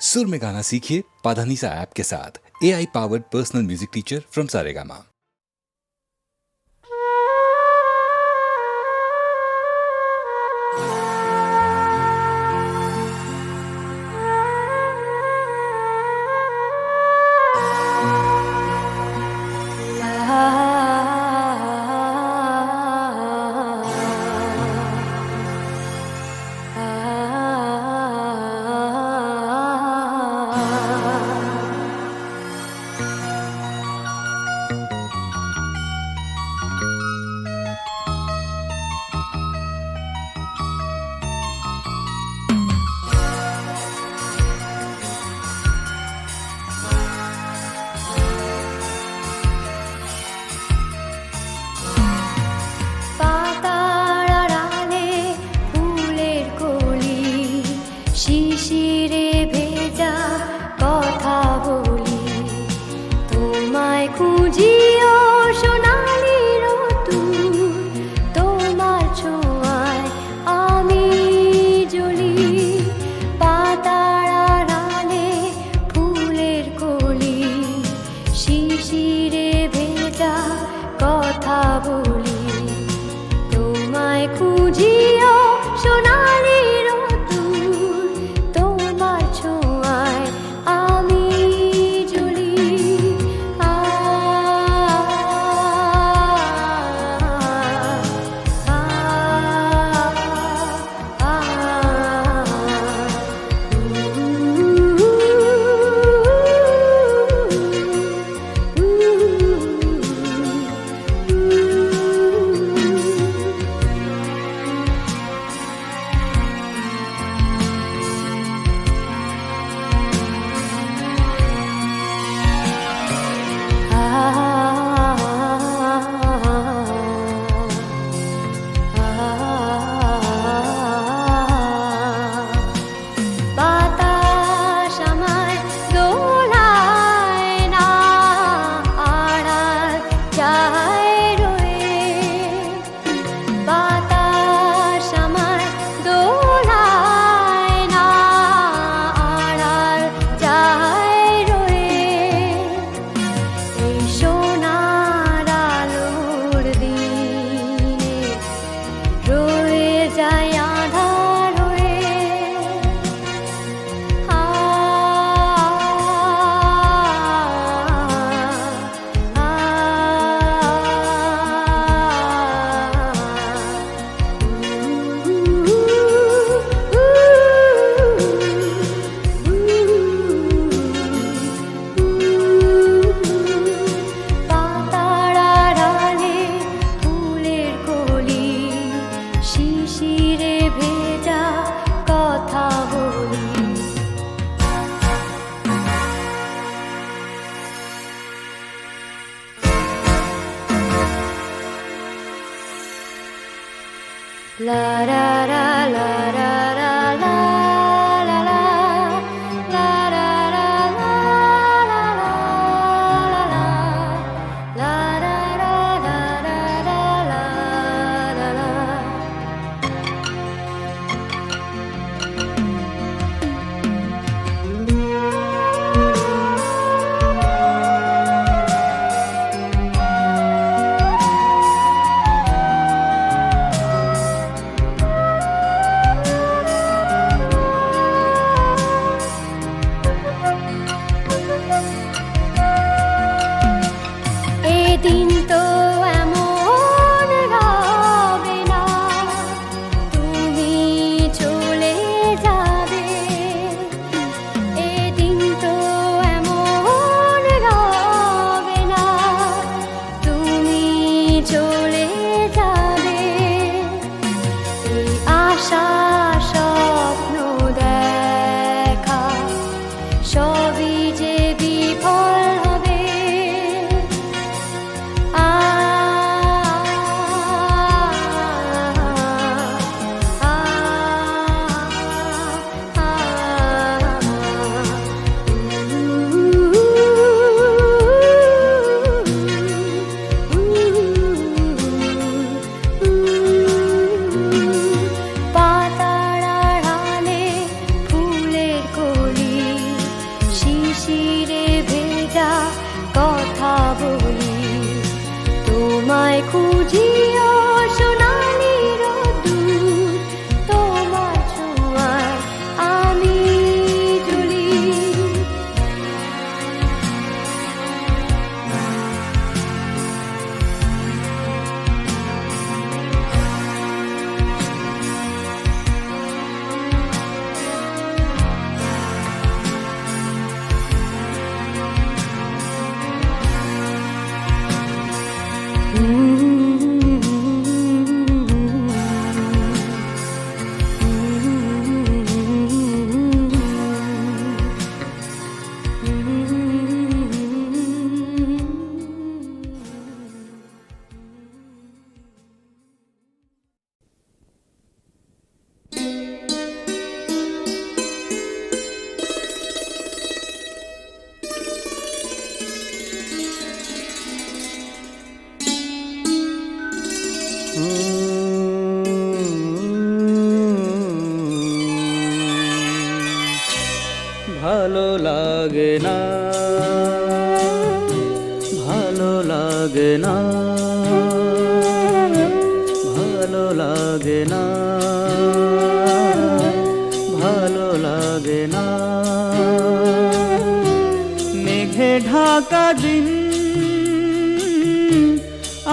सुर में गाना सीखिए पाधानीसा ऐप के साथ। AI powered personal music teacher from Saregama. শিশিরে ভেজা কথা বলি, তোমায় খুঁজিও সোনালি রতুর, তোমার ছোঁয়ায় আমি জ্বলি। পাতার আড়ালে ফুলের কলি, শিশিরে ভেজা কথা বলি, তোমায় খুঁজিও সোনালি la la la la la la la la la la la la la la la la la. ভালো লাগে না, ভালো লাগে না, ভালো লাগে না, ভালো লাগে না। মেঘে ঢাকা দিন,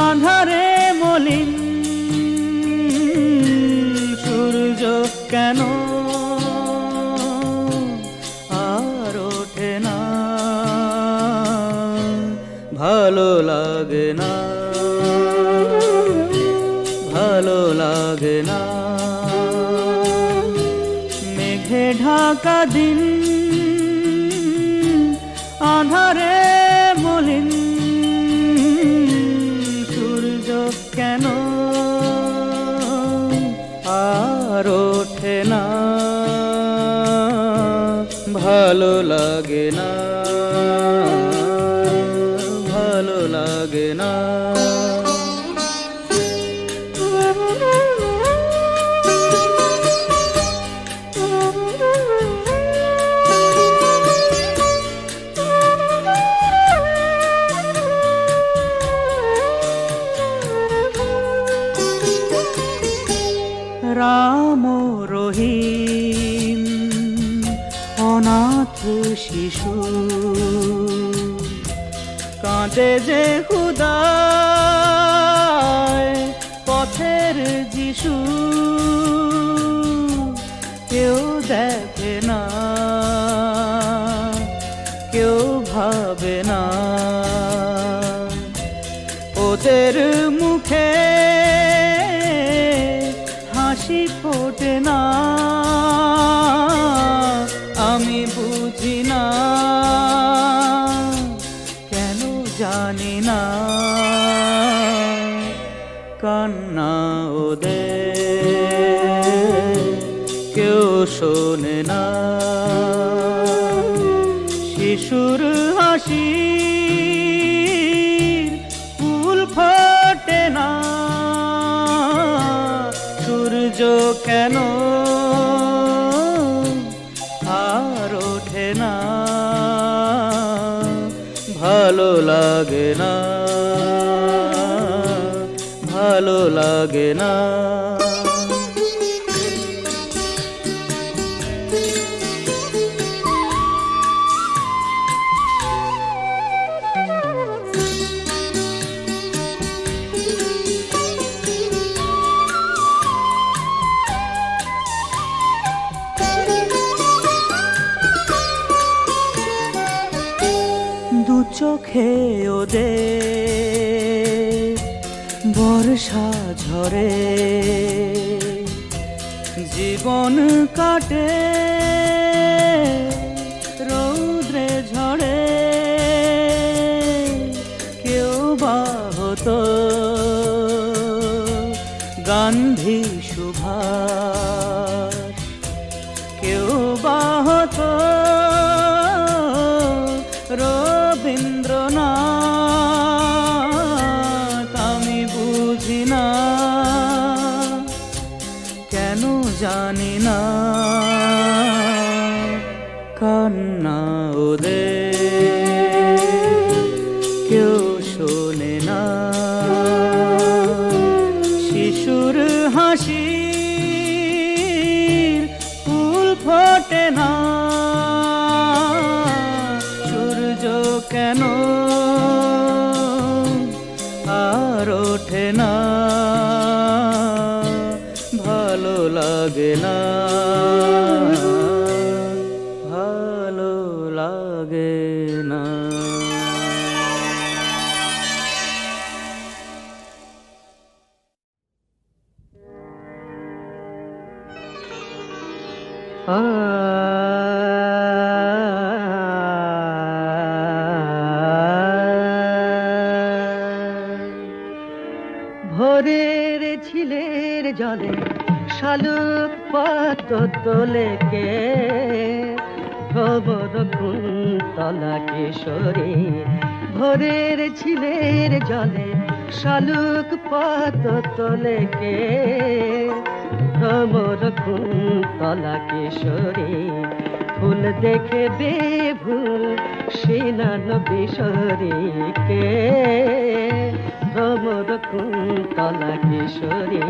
আঁধারে মলিন, সূর্য কেন আর ওঠে না, ভালো লাগে না, ভালো লাগে না। মেঘে ঢাকা দিন, আঁধারে মলিন, সূর্য কেন আর ওঠে না, ভালো লাগে না, ভালো লাগে না। রাম রহিম অনাথ শিশু, কাঁদে যে খুদায় পথের যিশু, কেউ দেখে না, কেউ ভাবে না, ওদের মুখে হাসি ফোটে না। আমি বুঝি না, কেন জানি না, কান্না ওদের কেউ শোনে না। শিশুর হাসি ফুল ফোটে না, সূর্য কেন আর ওঠে না, ভালো লাগে না, ভালো লাগে না। দু চোখে ওদের বর্ষা ঝরে, জীবন কাটে রৌদ্রে ঝড়ে। কেউ বা হতো গান্ধী সুভাষ, কেউ বা হতো রবীন্দ্রনাথ। আমি বুঝি না, কেন জানি না, কান্না ওদের কেউ শোনে না। শিশুর হাসি ফুল ফোটে না, সূর্য কেন আর ওঠে না, ভালো লাগে না, ভালো লাগে না। ভোরের ঝিলের জলে শালুক পাত তোলে কে, খবর কুন্তলা কিশোরী। ভোরের ঝিলের জলে শালুক পাত তোলে কে, খবর কুন্তলা কিশোরী। ফুল দেখে বেভুল সিনান বিশরীকে ভ্রমর কুন্তলা কিশোরী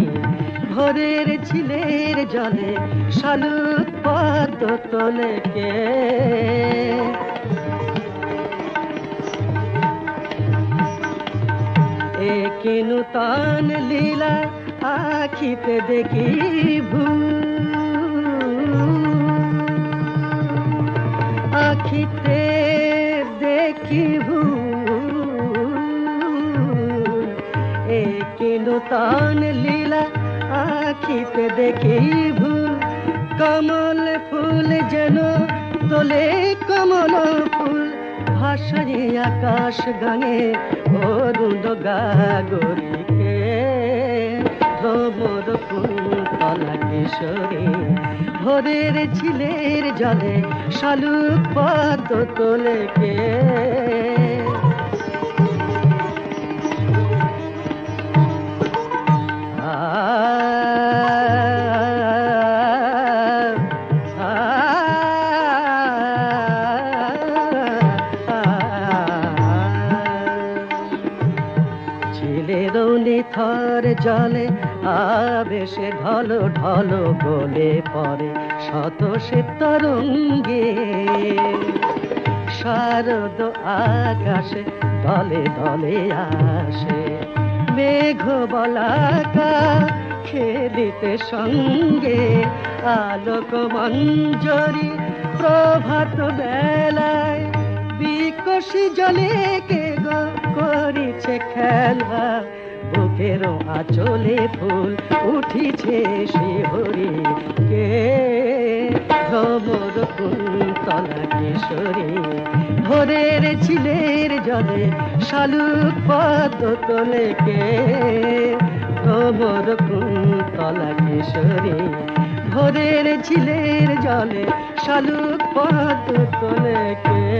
ভোরের ঝিলের জলে শালুক পদ্ম তোলে কে একি নূতন লীলা আখিতে দেখি আখিতে দেখি একি নূতন লীলা আখিতে দেখি ভুল কমল ফুল যেন তোলে কমল ফুল ভাসাই আকাশ গানে অরুণ গাগরিকে ভ্রমর কুন্তলা কিশোরী ভোরের ঝিলের জলে শালুক পদ্ম তোলে কে থর জলে আবেশে ঢলো ঢলো গলে পড়ে শত সে তরঙ্গে শারদ আকাশে দলে দলে আসে মেঘ বলাকা খেলিতে সঙ্গে আলোক মঞ্জরি প্রভাত বেলায় বিকশি জলে কে করিছে খেলা বুকের আঁচলে ফুল উঠিছে শিহরি কে ভ্রমর কুন্তলা কিশোরী ভোরের ঝিলের জলে শালুক পদ্ম তোলে কে ভ্রমর কুন্তলা কিশোরী ভোরের ঝিলের জলে শালুক পদ্ম তোলে কে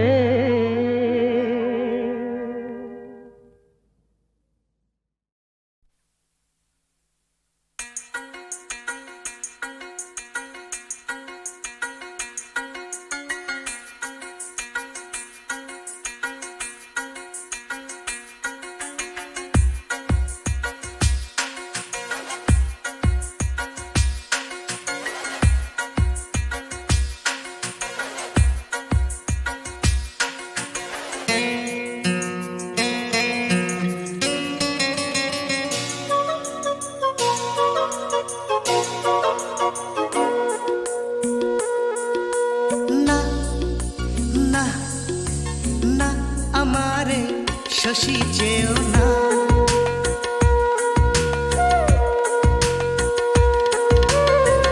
শশী যেও না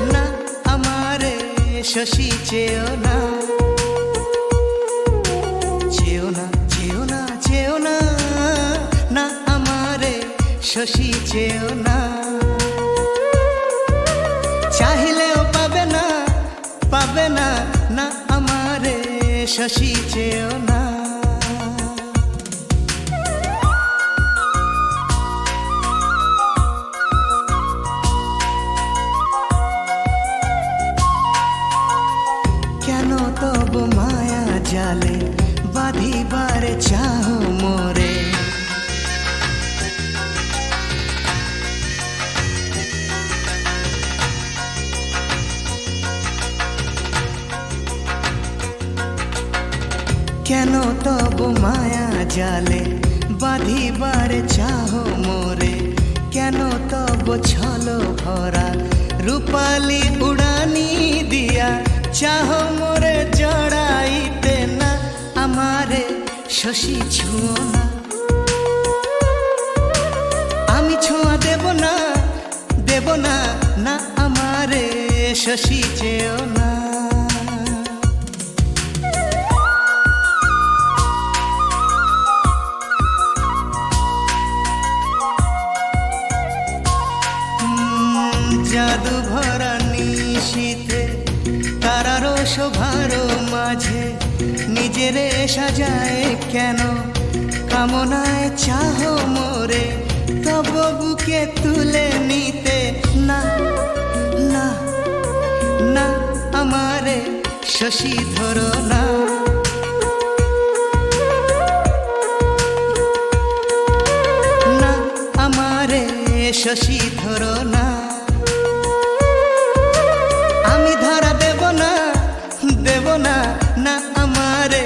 না আমারে শশী যেও না যেও না যেও না যেও না না আমারে শশী যেও না চাহিলেও পাবে না পাবে না না আমারে শশী যেও না জালে বাঁধিবার চাহ মোরে কেন তব মায়া জালে বাঁধিবার চাহ মোরে কেন তব ছল ভরা রূপালী উড়ানি দিয়া চাহ মোরে জড়াইতে না আমারে শশী ছুঁও না আমি ছোঁয়া দেব না দেব না না আমারে শশী যেও না জাদু ভরা নিশীথে তারারও শোভার মাঝে নিজেরে সাজায় কেন কামনায় চাহ মোরে তব বুকে তুলে নিতে না না না আমারে শশী ধরো না, না আমারে শশী ধরো না, আমি ধরা দেব না, দেব না, না আমারে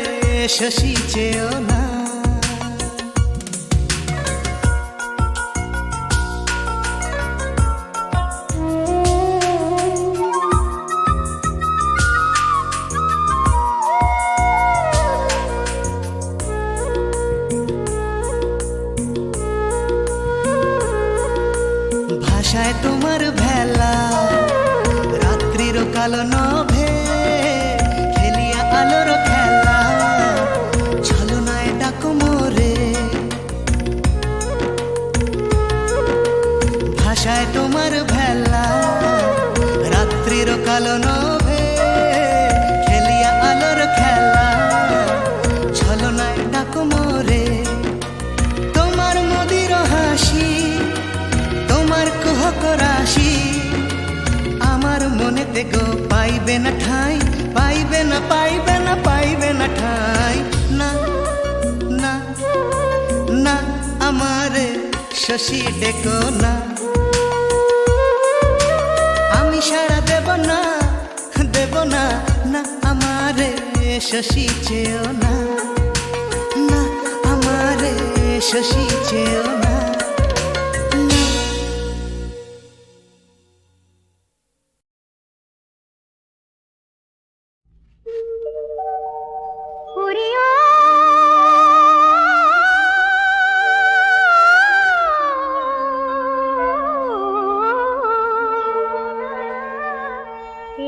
শশী চেও না। ভাষায় তোমার ভেলা, রাত্রির কালো নভে খেলিয়া আলোর খেলা, ছলনায় ডাকো মোরে। ভাষায় তোমার ভেলা, রাত্রির কালো নভে খেলিয়া আলোর খেলা, ছলনায় ডাকো মোরে। তোমার মদির হাসি, তোমার কুহক রাশি, আমার মনেতে গো পাইবে না ঠাঁই, পাইবে না, পাইবে না, পাইবে না ঠাঁই। না না না আমারে শশী ডেকো না, আমি সাড়া দেব না, দেব না, না আমারে শশী চেও না, না আমারে শশী চেও না।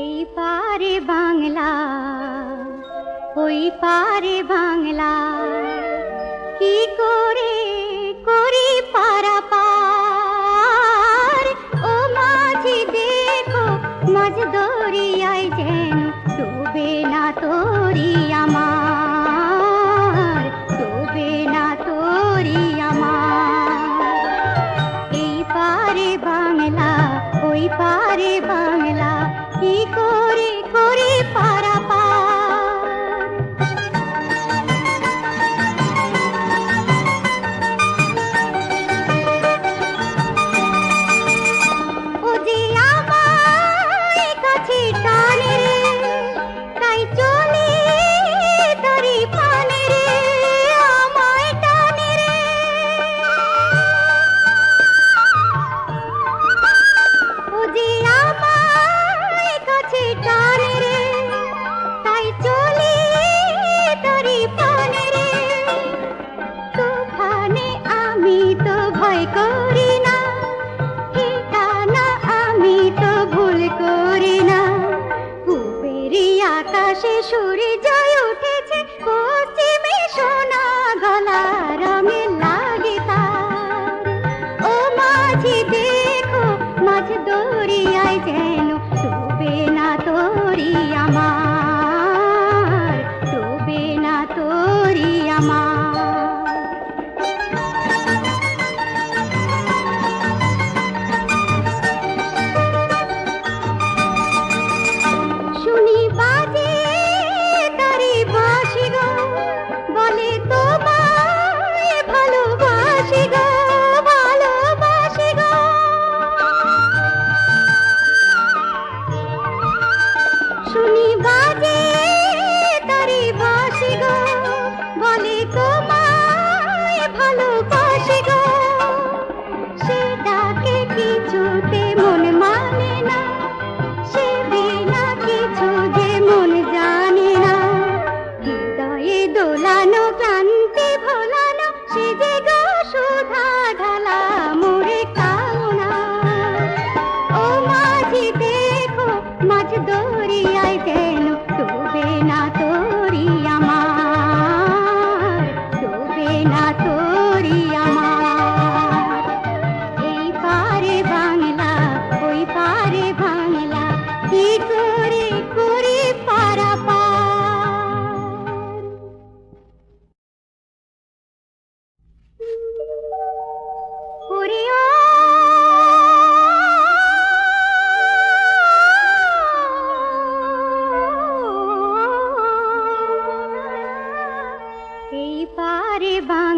এই পারে বাংলা, ওই পারে বাংলা, কি করে করি পারাপার। ও মাঝি দেখো মাঝ দরিয়ায় যেন ডুবে না তোরি আমার, ডুবে না তোরি আমার। এই পারে বাংলা, ওই পারে বাংলা, কি করে করি পারাপার।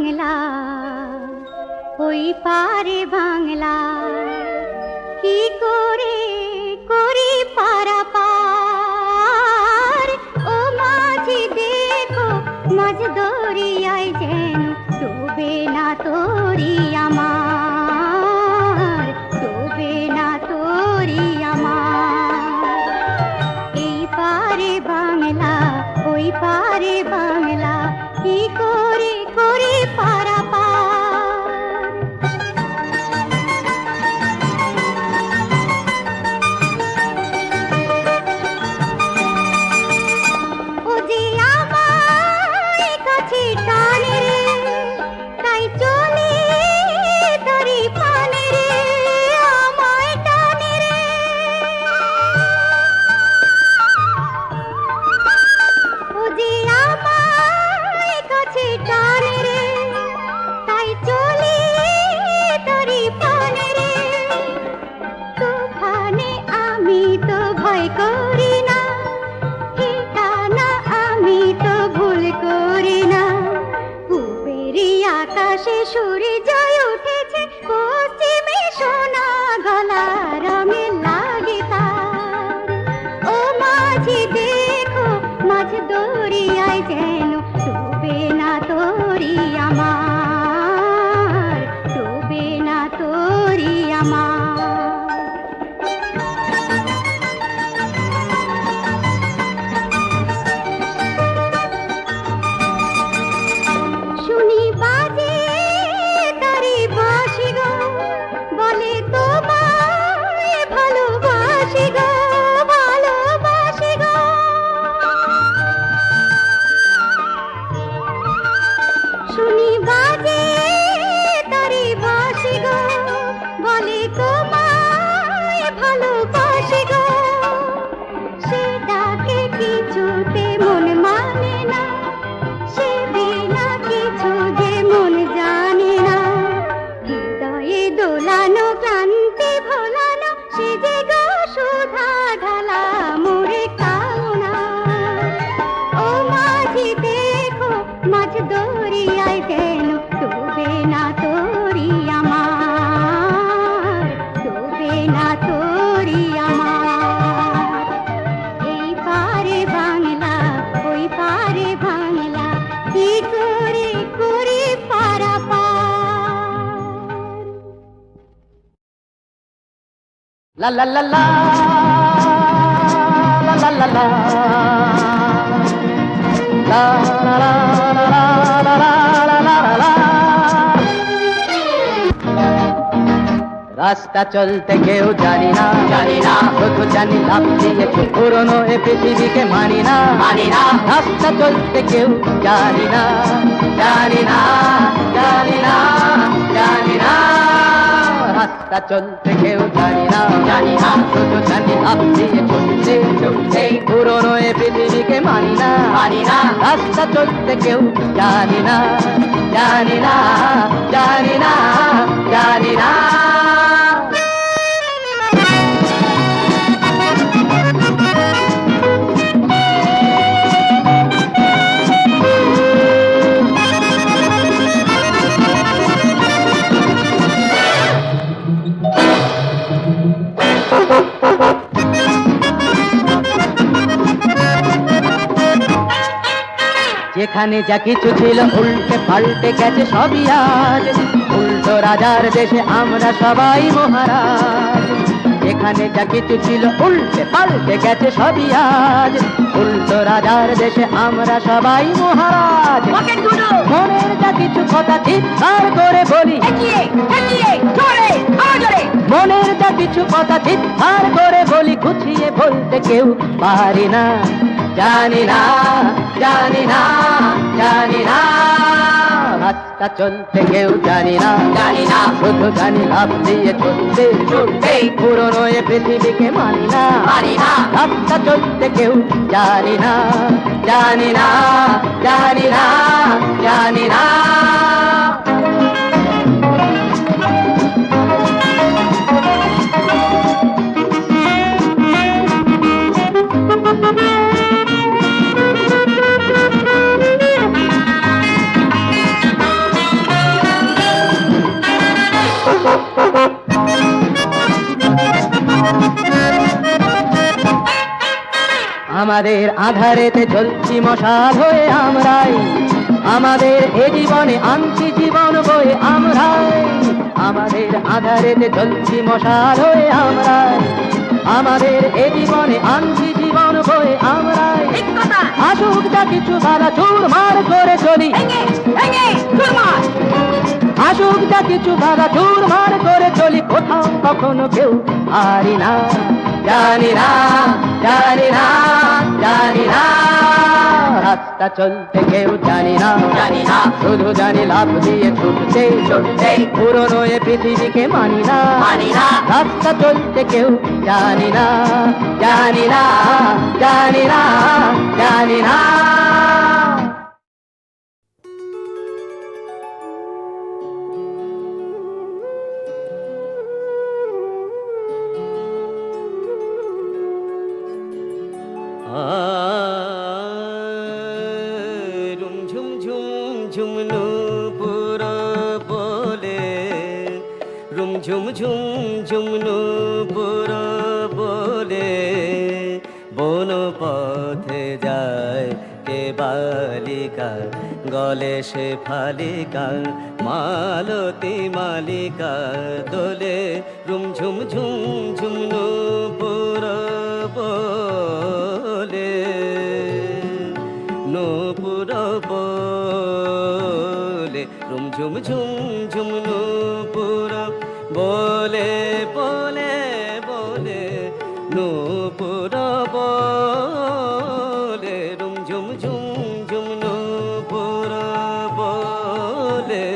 বাংলা ওই পারে বাংলা কি করে করি পারাপার ও মাঝি দেখো মাঝ দরিয়ায় যেন ডুবে না তোরি আমার ডুবে না তোরি আমার এই পারে বাংলা ওই পারে বাংলা কি করে করি পারাপার ও যে আমার কাছে টানে রে তাই চলে তারি পানে রে আমায় টানে রে ও যে আমার কাছে টানে রে তাই চলে তারি পানে রে তুফানে আমি তো ভয় করি না ঠিকানা আমি তো ভুল করি না উপেরি আকাশে সূর্য উঠেছে পশ্চিমে সোনা গলার আমি লাগে তার ও মাঝি দেখো মাঝ দরিয়ায় যেন ডুবে না তোরি আমার ডুবে না তোরি আমার শুনি বাজে তারি বাঁশি গো বলে তোমায় ভালোবাসি গো ভালোবাসি গো শুনি বাজে তারি বাঁশি গো বলে তোমায় ভালোবাসি গো সে ডাকে কিছুতে মন মানে না সে বিনা কিছু যে মন জানে না হৃদয়ে দোলানো ক্লান্তি ভোলানো সে যে গো সুধা ঢালা মোরে কামনা ও মাঝি দেখো মাঝ দরিয়ায় যেন ডুবে না তোরি আমার ডুবে না তোরি আমার এই পারে বাংলা ওই পারে বাংলা কি করে করি পারাপার লা লা লা লা লা লা লা লা লা লা লা লা লা লা লা। রাস্তা চলতে কেউ জানি না শুধু জানি লাভ দিয়েছে পুরনো এ পৃথিবীকে মানি না রাস্তা চলতে কেউ জানি না রাস্তা চলতে কেউ জানি না শুধু জানি লাভ দিয়ে চলতে পুরনো এ পৃথিবীকে মানি না রাস্তা চলতে কেউ জানি না যেখানে যা কিছু ছিল উল্টে পাল্টে গেছে সবই আজ উল্টো রাজার দেশে আমরা সবাই মহারাজ যেখানে যা কিছু ছিল উল্টে পাল্টে গেছে সবই আজ উল্টো রাজার দেশে আমরা সবাই মহারাজ মনের যা কিছু কথা চিৎকার করে বলি মনের যা কিছু কথা চিৎকার করে বলি গুছিয়ে বলতে কেউ পারি না জানি না রাস্তা চলতে কেউ জানি না শুধু জানি লাভ দিয়ে চলতে পুরনো এ পৃথিবীকে মানি না রাস্তা চলতে কেউ জানি না আমাদের আধারেতে জ্বলছি মশাল হয়ে আমরাই, আমাদের এ জীবনে আনছি জীবন বয়ে আমরাই, আমাদের আধারেতে জ্বলছি মশাল হয়ে আমরাই, আমাদের এ জীবনে আনছি জীবন বয়ে আমরাই। আসুক যা কিছু বাধা চুরমার করে চলি, আসুক যা কিছু বাধা চুরমার করে চলি, কোথাও কখনো কেউ হারি না, জানি না, জানি না, জানি না, রাস্তা চলতে কেউ জানি না, জানি না, শুধু জানি লাভ দিয়ে ছুটতে ছুটতে পুরনো এ পৃথিবীকে মানি না, মানি না, রাস্তা চলতে কেউ জানি না, জানি না, জানি না, জানি না। রুম ঝুম ঝুম ঝুমনু পুরা বলে, রুম ঝুম ঝুম ঝুমনু পুরা বলে, বন পথে যায় কে বালিকা, গলে সে ফালিকা, মালতী মালিকা দোলে, রুম ঝুম ঝুম ঝুমনু পুরা বলে, নূপুর বলে, রুম ঝুম ঝুম ঝুম নূপুর বলে, বলে বলে, নূপুর বলে, রুম ঝুম ঝুম ঝুম নূপুর বলে,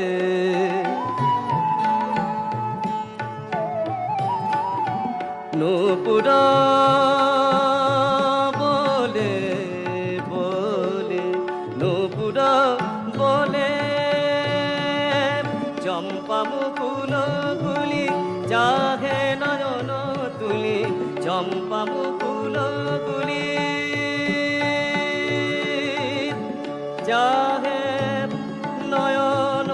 নূপুর বলে, বলে, নূপুর বলে, চম্পা মুকুল গুলি চাহে নয়ন তুলি, চম্পা মুকুল গুলি চাহে নয়ন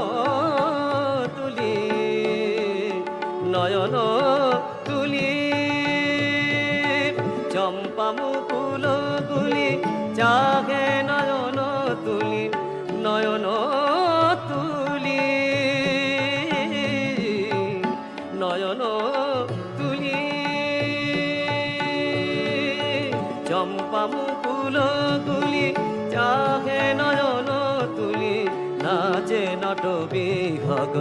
তুলি, নয়ন তুলি, চম্পা মুকুল গুলি চাহে নয়ন তুলি, নয়ন তুলি, নয়ন তুলি, চম্পা মুকুল গুলি চাহে নয়ন তুলি, নাচে নট বিহগ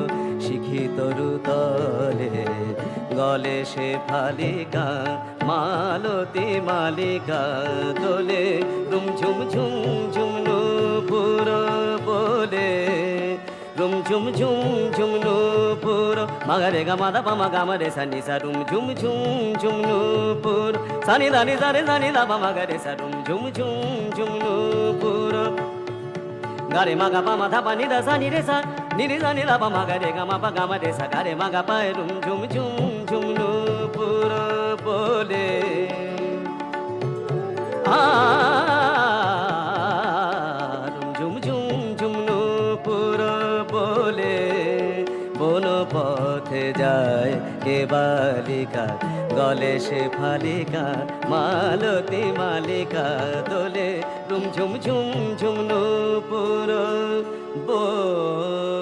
শিখিত রুতলে, গলে সে ফালিকা, মালতী মালিকা দোলে, রুম ঝুম ঝুম ঝুম নূপুর বলে, রুম ঝুম ঝুম ঝুম নূপুর, মাগারে গামাদা পামা গামারে সানি সা, রুম ঝুম ঝুম ঝুম নূপুর, সানি দানি সারে সানি দাবা মাগারে সা, রুম ঝুম ঝুম ঝুম নূপুর, গারে মাগা পামা ধাপা নিদা সানি রে সা, নিরি সানি দাবা মাগারে গামা পা গামা রে সা, গারে মাগা পায়, রুম ঝুম ঝুম ঝুম নূপুর বলে, রুম ঝুম ঝুম ঝুম নূপুর বলে, বন পথে যায় কে বালিকা, গলে সে ফালিকা, মালতী মালিকা দোলে, রুম ঝুম ঝুম ঝুম নূপুর বলে।